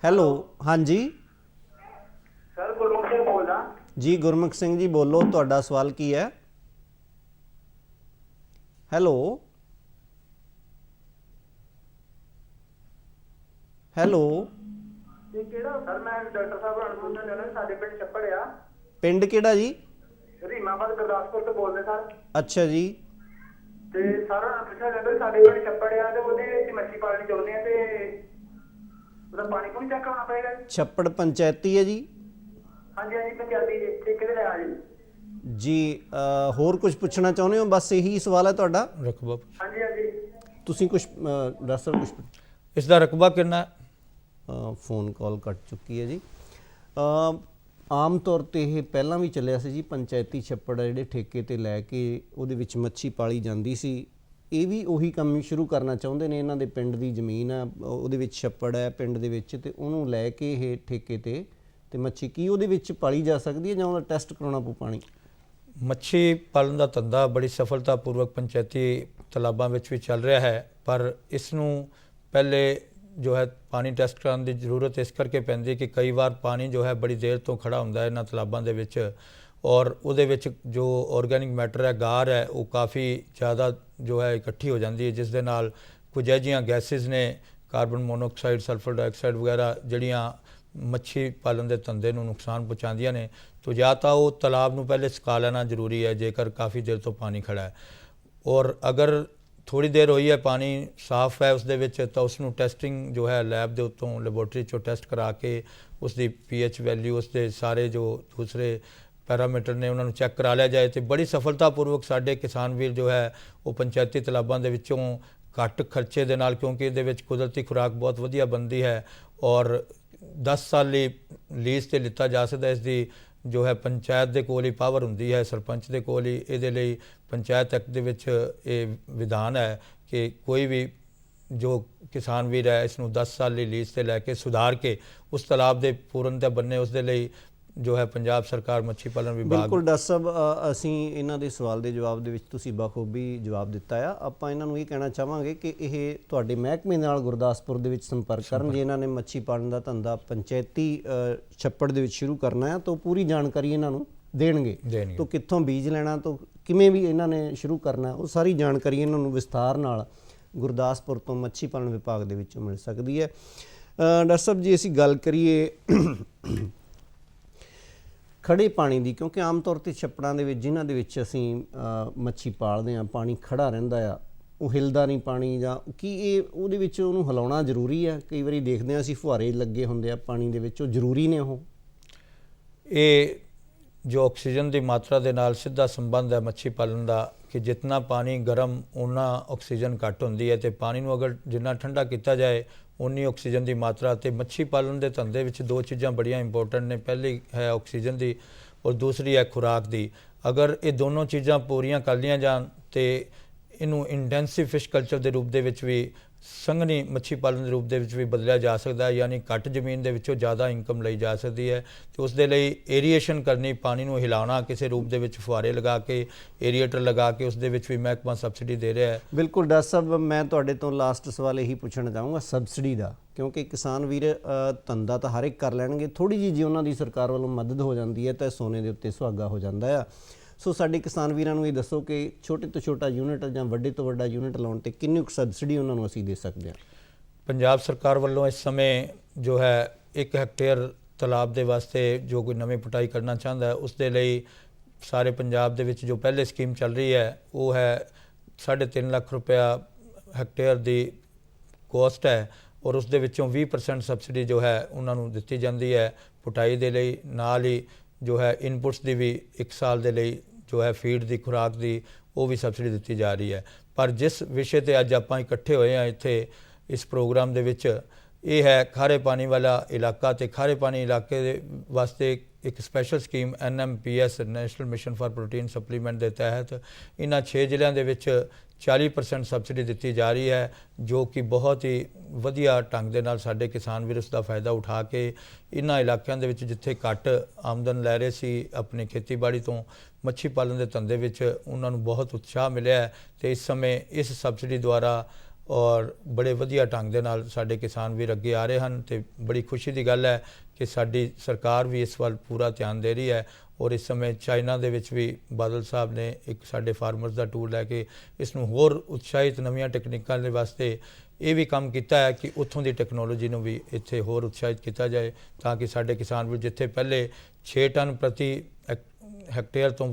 ਹੈਲੋ ਹਾਂਜੀ ਸਰ ਗੁਰਮੁਖ ਸਿੰਘ ਬੋਲਦਾ ਜੀ। ਗੁਰਮੁਖ ਸਿੰਘ ਜੀ ਬੋਲੋ, ਤੁਹਾਡਾ ਸਵਾਲ ਕੀ ਹੈ? ਹੈਲੋ ਹੈਲੋ ਜੀ ਕਿਹੜਾ ਸਰ ਮੈਂ ਡਾਕਟਰ ਸਾਹਿਬ ਨੂੰ ਪੁੱਛਣਾ ਚਾਹੁੰਦਾ ਸਾਡੇ ਪਿੰਡ ਛੱਪੜ ਆ ਪਿੰਡ ਕਿਹੜਾ ਜੀ? ਰੀਮਾਬਾਦ ਗੁਰਦਾਸਪੁਰ ਤੋਂ ਬੋਲਦੇ ਸਰ। ਅੱਛਾ ਜੀ। ਤੇ ਸਾਰਾ ਪੁੱਛਣਾ ਚਾਹੁੰਦਾ ਸਾਡੇ ਪਿੰਡ ਛੱਪੜ ਆ ਤੇ ਉਹਦੇ ਵਿੱਚ ਮੱਛੀ ਪਾਲਣੀ ਚਾਹੁੰਦੇ ਆ ਤੇ ਉਹਦਾ ਪਾਣੀ ਪੂਣੀ ਚੈੱਕ ਕਰਾਉਣਾ ਪਏਗਾ ਜੀ? ਛੱਪੜ ਪੰਚਾਇਤੀ ਹੈ ਜੀ? ਹਾਂਜੀ ਹਾਂਜੀ ਪੰਜਾਬੀ ਜੀ ਠੇਕੇ ਤੇ ਲਿਆ ਜੀ। ਜੀ ਹੋਰ ਕੁਝ ਪੁੱਛਣਾ ਚਾਹੁੰਦੇ ਹੋ? ਬਸ ਇਹੀ ਸਵਾਲ ਹੈ ਤੁਹਾਡਾ? ਰਕਬਾ ਹਾਂਜੀ ਹਾਂਜੀ ਤੁਸੀਂ ਕੁਝ ਦੱਸ ਸਕਦੇ ਕੁਝ? ਇਸ ਦਾ ਰਕਬਾ ਕਿੰਨਾ ਹੈ? ਫੋਨ ਕਾਲ ਕੱਟ ਚੁੱਕੀ ਹੈ ਜੀ। ਆਮ ਤੌਰ ਤੇ ਇਹ ਪਹਿਲਾਂ ਵੀ ਚੱਲਿਆ ਸੀ ਜੀ, ਪੰਚਾਇਤੀ ਛੱਪੜ ਜਿਹੜੇ ਠੇਕੇ ਤੇ ਲੈ ਕੇ ਉਹਦੇ ਵਿੱਚ ਮੱਛੀ ਪਾਲੀ ਜਾਂਦੀ ਸੀ। ਇਹ ਵੀ ਉਹੀ ਕੰਮ ਸ਼ੁਰੂ ਕਰਨਾ ਚਾਹੁੰਦੇ ਨੇ। ਇਹਨਾਂ ਦੇ ਪਿੰਡ ਦੀ ਜ਼ਮੀਨ ਆ, ਉਹਦੇ ਵਿੱਚ ਛੱਪੜ ਹੈ ਪਿੰਡ ਦੇ ਵਿੱਚ, ਤੇ ਉਹਨੂੰ ਲੈ ਕੇ ਇਹ ਠੇਕੇ ਤੇ ਮੱਛੀ ਕੀ ਉਹਦੇ ਵਿੱਚ ਪਾਲੀ ਜਾ ਸਕਦੀ ਹੈ ਜਾਂ ਉਹਦਾ ਟੈਸਟ ਕਰਾਉਣਾ ਪਊ ਪਾਣੀ? ਮੱਛੀ ਪਾਲਣ ਦਾ ਧੰਦਾ ਬੜੀ ਸਫਲਤਾਪੂਰਵਕ ਪੰਚਾਇਤੀ ਤਲਾਬਾਂ ਵਿੱਚ ਵੀ ਚੱਲ ਰਿਹਾ ਹੈ, ਪਰ ਇਸ ਨੂੰ ਪਹਿਲੇ ਜੋ ਹੈ ਪਾਣੀ ਟੈਸਟ ਕਰਾਉਣ ਦੀ ਜ਼ਰੂਰਤ ਇਸ ਕਰਕੇ ਪੈਂਦੀ ਹੈ ਕਿ ਕਈ ਵਾਰ ਪਾਣੀ ਜੋ ਹੈ ਬੜੀ ਦੇਰ ਤੋਂ ਖੜਾ ਹੁੰਦਾ ਹੈ ਇਹਨਾਂ ਤਲਾਬਾਂ ਦੇ ਵਿੱਚ, ਔਰ ਉਹਦੇ ਵਿੱਚ ਜੋ ਆਰਗੈਨਿਕ ਮੈਟਰ ਹੈ, ਗਾਰ ਹੈ, ਉਹ ਕਾਫੀ ਜ਼ਿਆਦਾ ਜੋ ਹੈ ਇਕੱਠੀ ਹੋ ਜਾਂਦੀ ਹੈ, ਜਿਸ ਦੇ ਨਾਲ ਕੁਝ ਅਜਿਹੀਆਂ ਗੈਸਿਸ ਨੇ, ਕਾਰਬਨ ਮੋਨੋਆਕਸਾਈਡ, ਸਲਫਰ ਡਾਈਆਕਸਾਈਡ ਵਗੈਰਾ, ਜਿਹੜੀਆਂ ਮੱਛੀ ਪਾਲਣ ਦੇ ਧੰਦੇ ਨੂੰ ਨੁਕਸਾਨ ਪਹੁੰਚਾਉਂਦੀਆਂ ਨੇ। तो या तो वो तालाब ਨੂੰ ਪਹਿਲੇ ਸੁਕਾ ਲੈਣਾ ਜ਼ਰੂਰੀ ਹੈ ਜੇਕਰ ਕਾफ़ੀ ਦੇਰ ਤੋਂ ਪਾਣੀ ਖੜਾ ਹੈ, ਔਰ ਅਗਰ ਥੋੜੀ ਦੇਰ ਹੋਈ ਹੈ ਪਾਣੀ ਸਾਫ਼ ਹੈ ਉਸ ਦੇ ਵਿੱਚ ਤਾਂ ਉਸ ਨੂੰ ਟੈਸਟਿੰਗ ਜੋ ਹੈ ਲੈਬ ਦੇ ਉੱਤੋਂ ਲੈਬੋਰਟਰੀ 'ਚੋਂ ਟੈਸਟ ਕਰਾ ਕੇ ਉਸ ਦੀ pH ਵੈਲਿਊ, ਉਸ ਦੇ ਸਾਰੇ ਜੋ ਦੂਸਰੇ ਪੈਰਾਮੀਟਰ ਨੇ ਉਹਨਾਂ ਨੂੰ ਚੈੱਕ ਕਰਾ ਲਿਆ ਜਾਏ ਤੇ ਬੜੀ ਸਫਲਤਾਪੂਰਵਕ ਸਾਡੇ ਕਿਸਾਨ ਵੀਰ ਜੋ ਹੈ ਉਹ ਪੰਚਾਇਤੀ ਤਲਾਬਾਂ ਦੇ ਵਿੱਚੋਂ ਘੱਟ ਖਰਚੇ ਦੇ ਨਾਲ, ਕਿਉਂਕਿ ਇਹਦੇ ਵਿੱਚ ਕੁਦਰਤੀ ਖੁਰਾਕ ਬਹੁਤ ਵਧੀਆ ਬਣਦੀ ਹੈ ਔਰ 10 ਸਾਲ ਲਈ ਲੀਜ਼ ਤੇ ਲਿੱਤਾ ਜਾ ਸਕਦਾ। ਇਸ ਦੀ ਜੋ ਹੈ ਪੰਚਾਇਤ ਦੇ ਕੋਲ ਹੀ ਪਾਵਰ ਹੁੰਦੀ ਹੈ, ਸਰਪੰਚ ਦੇ ਕੋਲ ਹੀ। ਇਹਦੇ ਲਈ ਪੰਚਾਇਤ ਐਕਟ ਦੇ ਵਿੱਚ ਇਹ ਵਿਧਾਨ ਹੈ ਕਿ ਕੋਈ ਵੀ ਜੋ ਕਿਸਾਨ ਵੀਰ ਹੈ ਇਸ ਨੂੰ 10 ਸਾਲ ਲਈ ਲੀਜ਼ ਤੇ ਲੈ ਕੇ ਸੁਧਾਰ ਕੇ ਉਸ ਤਾਲਾਬ ਦੇ ਪੂਰਨਤਾ ਬੰਨੇ, ਉਸ ਦੇ ਲਈ ਜੋ ਹੈ ਪੰਜਾਬ ਸਰਕਾਰ ਮੱਛੀ ਪਾਲਣ ਵਿਭਾਗ। ਬਿਲਕੁਲ ਡਾਕਟਰ ਸਾਹਿਬ, ਅਸੀਂ ਇਹਨਾਂ ਦੇ ਸਵਾਲ ਦੇ ਜਵਾਬ ਦੇ ਵਿੱਚ ਤੁਸੀਂ ਬਾਖੂਬੀ ਜਵਾਬ ਦਿੱਤਾ ਆ। ਆਪਾਂ ਇਹਨਾਂ ਨੂੰ ਇਹ ਕਹਿਣਾ ਚਾਹਾਂਗੇ ਕਿ ਇਹ ਤੁਹਾਡੇ ਮਹਿਕਮੇ ਨਾਲ ਗੁਰਦਾਸਪੁਰ ਦੇ ਵਿੱਚ ਸੰਪਰਕ ਕਰਨ। ਜੇ ਇਹਨਾਂ ਨੇ ਮੱਛੀ ਪਾਲਣ ਦਾ ਧੰਦਾ ਪੰਚਾਇਤੀ ਛੱਪੜ ਦੇ ਵਿੱਚ ਸ਼ੁਰੂ ਕਰਨਾ ਹੈ ਤਾਂ ਪੂਰੀ ਜਾਣਕਾਰੀ ਇਹਨਾਂ ਨੂੰ ਦੇਣਗੇ। ਤਾਂ ਕਿੱਥੋਂ ਬੀਜ ਲੈਣਾ, ਤਾਂ ਕਿਵੇਂ ਵੀ ਇਹਨਾਂ ਨੇ ਸ਼ੁਰੂ ਕਰਨਾ, ਉਹ ਸਾਰੀ ਜਾਣਕਾਰੀ ਇਹਨਾਂ ਨੂੰ ਵਿਸਥਾਰ ਨਾਲ ਗੁਰਦਾਸਪੁਰ ਤੋਂ ਮੱਛੀ ਪਾਲਣ ਵਿਭਾਗ ਦੇ ਵਿੱਚੋਂ ਮਿਲ ਸਕਦੀ ਹੈ। ਡਾਕਟਰ ਸਾਹਿਬ ਜੀ, ਅਸੀਂ ਗੱਲ ਕਰੀਏ ਖੜੇ ਪਾਣੀ ਦੀ, ਕਿਉਂਕਿ ਆਮ ਤੌਰ 'ਤੇ ਛੱਪੜਾਂ ਦੇ ਵਿੱਚ ਜਿਨ੍ਹਾਂ ਦੇ ਵਿੱਚ ਅਸੀਂ ਮੱਛੀ ਪਾਲਦੇ ਹਾਂ ਪਾਣੀ ਖੜਾ ਰਹਿੰਦਾ ਆ, ਉਹ ਹਿਲਦਾ ਨਹੀਂ ਪਾਣੀ, ਜਾਂ ਕੀ ਇਹ ਉਹਦੇ ਵਿੱਚ ਉਹਨੂੰ ਹਿਲਾਉਣਾ ਜ਼ਰੂਰੀ ਹੈ? ਕਈ ਵਾਰੀ ਦੇਖਦੇ ਹਾਂ ਅਸੀਂ ਫੁਹਾਰੇ ਲੱਗੇ ਹੁੰਦੇ ਆ ਪਾਣੀ ਦੇ ਵਿੱਚ, ਉਹ ਜ਼ਰੂਰੀ ਨੇ ਉਹ? ਇਹ ਜੋ ਆਕਸੀਜਨ ਦੀ ਮਾਤਰਾ ਦੇ ਨਾਲ ਸਿੱਧਾ ਸੰਬੰਧ ਹੈ ਮੱਛੀ ਪਾਲਣ ਦਾ ਕਿ ਜਿੰਨਾ ਪਾਣੀ ਗਰਮ ਉਨਾ ਆਕਸੀਜਨ ਘੱਟ ਹੁੰਦੀ ਹੈ, ਤੇ ਪਾਣੀ ਨੂੰ ਅਗਰ ਜਿੰਨਾ ਠੰਡਾ ਕੀਤਾ ਜਾਏ ਉਨੀ ਆਕਸੀਜਨ ਦੀ ਮਾਤਰਾ। ਤੇ ਮੱਛੀ ਪਾਲਣ ਦੇ ਧੰਦੇ ਵਿੱਚ ਦੋ ਚੀਜ਼ਾਂ ਬੜੀਆਂ ਇੰਪੋਰਟੈਂਟ ਨੇ, ਪਹਿਲੀ ਹੈ ਆਕਸੀਜਨ ਦੀ ਔਰ ਦੂਸਰੀ ਹੈ ਖੁਰਾਕ ਦੀ। ਅਗਰ ਇਹ ਦੋਨੋਂ ਚੀਜ਼ਾਂ ਪੂਰੀਆਂ ਕਰ ਲਈਆਂ ਜਾਣ ਤੇ ਇਹਨੂੰ ਇੰਟੈਂਸਿਵ ਫਿਸ਼ ਕਲਚਰ ਦੇ ਰੂਪ ਦੇ ਵਿੱਚ ਵੀ, ਸੰਘਣੀ ਮੱਛੀ ਪਾਲਣ ਦੇ ਰੂਪ ਦੇ ਵਿੱਚ ਵੀ ਬਦਲਿਆ ਜਾ ਸਕਦਾ ਹੈ, ਯਾਨੀ ਘੱਟ ਜ਼ਮੀਨ ਦੇ ਵਿੱਚੋਂ ਜ਼ਿਆਦਾ ਇਨਕਮ ਲਈ ਜਾ ਸਕਦੀ ਹੈ। ਤੇ ਉਸ ਦੇ ਲਈ ਏਰੀਏਸ਼ਨ ਕਰਨੀ, ਪਾਣੀ ਨੂੰ ਹਿਲਾਉਣਾ ਕਿਸੇ ਰੂਪ ਦੇ ਵਿੱਚ, ਫੁਹਾਰੇ ਲਗਾ ਕੇ, ਏਰੀਏਟਰ ਲਗਾ ਕੇ, ਉਸ ਦੇ ਵਿੱਚ ਵੀ ਮਹਿਕਮਾ ਸਬਸਿਡੀ ਦੇ ਰਿਹਾ ਹੈ। ਬਿਲਕੁਲ ਡਾਕਟਰ ਸਾਹਿਬ, ਮੈਂ ਤੁਹਾਡੇ ਤੋਂ ਲਾਸਟ ਸਵਾਲ ਇਹੀ ਪੁੱਛਣਾ ਚਾਹੂੰਗਾ ਸਬਸਿਡੀ ਦਾ, ਕਿਉਂਕਿ ਕਿਸਾਨ ਵੀਰ ਧੰਦਾ ਤਾਂ ਹਰ ਇੱਕ ਕਰ ਲੈਣਗੇ, ਥੋੜ੍ਹੀ ਜਿਹੀ ਜੇ ਉਹਨਾਂ ਦੀ ਸਰਕਾਰ ਵੱਲੋਂ ਮਦਦ ਹੋ ਜਾਂਦੀ ਹੈ ਤਾਂ ਸੋਨੇ ਦੇ ਉੱਤੇ ਸੁਹਾਗਾ ਹੋ ਜਾਂਦਾ ਆ। ਸੋ ਸਾਡੇ ਕਿਸਾਨ ਵੀਰਾਂ ਨੂੰ ਇਹ ਦੱਸੋ ਕਿ ਛੋਟੇ ਤੋਂ ਛੋਟਾ ਯੂਨਿਟ ਜਾਂ ਵੱਡੇ ਤੋਂ ਵੱਡਾ ਯੂਨਿਟ ਲਾਉਣ 'ਤੇ ਕਿੰਨੀ ਕੁ ਸਬਸਿਡੀ ਉਹਨਾਂ ਨੂੰ ਅਸੀਂ ਦੇ ਸਕਦੇ ਹਾਂ? ਪੰਜਾਬ ਸਰਕਾਰ ਵੱਲੋਂ ਇਸ ਸਮੇਂ ਜੋ ਹੈ 1 ਹੈਕਟੇਅਰ ਤਾਲਾਬ ਦੇ ਵਾਸਤੇ ਜੋ ਕੋਈ ਨਵੀਂ ਪੁਟਾਈ ਕਰਨਾ ਚਾਹੁੰਦਾ ਹੈ ਉਸ ਦੇ ਲਈ ਸਾਰੇ ਪੰਜਾਬ ਦੇ ਵਿੱਚ ਜੋ ਪਹਿਲੇ ਸਕੀਮ ਚੱਲ ਰਹੀ ਹੈ ਉਹ ਹੈ 3.5 ਲੱਖ ਰੁਪਇਆ ਹੈਕਟੇਅਰ ਦੀ ਕੋਸਟ ਹੈ, ਔਰ ਉਸ ਦੇ ਵਿੱਚੋਂ 20% ਸਬਸਿਡੀ ਜੋ ਹੈ ਉਹਨਾਂ ਨੂੰ ਦਿੱਤੀ ਜਾਂਦੀ ਹੈ ਪੁਟਾਈ ਦੇ ਲਈ। ਨਾਲ ਹੀ ਜੋ ਹੈ ਇਨਪੁਟਸ ਦੀ ਵੀ 1 ਸਾਲ ਦੇ ਲਈ ਜੋ ਹੈ ਫੀਡ ਦੀ, ਖੁਰਾਕ ਦੀ, ਉਹ ਵੀ ਸਬਸਿਡੀ ਦਿੱਤੀ ਜਾ ਰਹੀ ਹੈ। ਪਰ ਜਿਸ ਵਿਸ਼ੇ ਤੇ ਅੱਜ ਆਪਾਂ ਇਕੱਠੇ ਹੋਏ ਹਾਂ ਇੱਥੇ ਇਸ ਪ੍ਰੋਗਰਾਮ ਦੇ ਵਿੱਚ, ਇਹ ਹੈ ਖਾਰੇ ਪਾਣੀ ਵਾਲਾ ਇਲਾਕਾ। ਤੇ ਖਾਰੇ ਪਾਣੀ ਇਲਾਕੇ ਦੇ ਵਾਸਤੇ ਇੱਕ special scheme NMPS national mission for protein supplement ਦੇ ਤਹਿਤ ਇਹਨਾਂ 6 ਜ਼ਿਲ੍ਹਿਆਂ ਦੇ ਵਿੱਚ 40% ਸਬਸਿਡੀ ਦਿੱਤੀ ਜਾ ਰਹੀ ਹੈ, ਜੋ ਕਿ ਬਹੁਤ ਹੀ ਵਧੀਆ ਢੰਗ ਦੇ ਨਾਲ ਸਾਡੇ ਕਿਸਾਨ ਵੀਰ ਉਸ ਦਾ ਫਾਇਦਾ ਉਠਾ ਕੇ ਇਹਨਾਂ ਇਲਾਕਿਆਂ ਦੇ ਵਿੱਚ ਜਿੱਥੇ ਘੱਟ ਆਮਦਨ ਲੈ ਰਹੇ ਸੀ ਆਪਣੀ ਖੇਤੀਬਾੜੀ ਤੋਂ, ਮੱਛੀ ਪਾਲਣ ਦੇ ਧੰਦੇ ਵਿੱਚ ਉਹਨਾਂ ਨੂੰ ਬਹੁਤ ਉਤਸ਼ਾਹ ਮਿਲਿਆ ਹੈ। ਤੇ ਇਸ ਸਮੇਂ ਇਸ ਸਬਸਿਡੀ ਦੁਆਰਾ ਔਰ ਬੜੇ ਵਧੀਆ ਢੰਗ ਦੇ ਨਾਲ ਸਾਡੇ ਕਿਸਾਨ ਵੀਰ ਅੱਗੇ ਆ ਰਹੇ ਹਨ। ਤੇ ਬੜੀ ਖੁਸ਼ੀ ਦੀ ਗੱਲ ਹੈ ਕਿ ਸਾਡੀ ਸਰਕਾਰ ਵੀ ਇਸ ਵੱਲ ਪੂਰਾ ਧਿਆਨ ਦੇ ਰਹੀ ਹੈ। ਔਰ ਇਸ ਸਮੇਂ ਚਾਈਨਾ ਦੇ ਵਿੱਚ ਵੀ ਬਾਦਲ ਸਾਹਿਬ ਨੇ ਇੱਕ ਸਾਡੇ ਫਾਰਮਰਸ ਦਾ ਟੂਰ ਲੈ ਕੇ ਇਸ ਨੂੰ ਹੋਰ ਉਤਸ਼ਾਹਿਤ ਨਵੀਆਂ ਟੈਕਨੀਕਾਂ ਦੇ ਵਾਸਤੇ ਇਹ ਵੀ ਕੰਮ ਕੀਤਾ ਹੈ ਕਿ ਉੱਥੋਂ ਦੀ ਟੈਕਨੋਲੋਜੀ ਨੂੰ ਵੀ ਇੱਥੇ ਹੋਰ ਉਤਸ਼ਾਹਿਤ ਕੀਤਾ ਜਾਏ ਤਾਂ ਕਿ ਸਾਡੇ ਕਿਸਾਨ ਵੀ ਜਿੱਥੇ ਪਹਿਲੇ 6 ਟਨ ਪ੍ਰਤੀ ਹੈਕਟੇਅਰ ਤੋਂ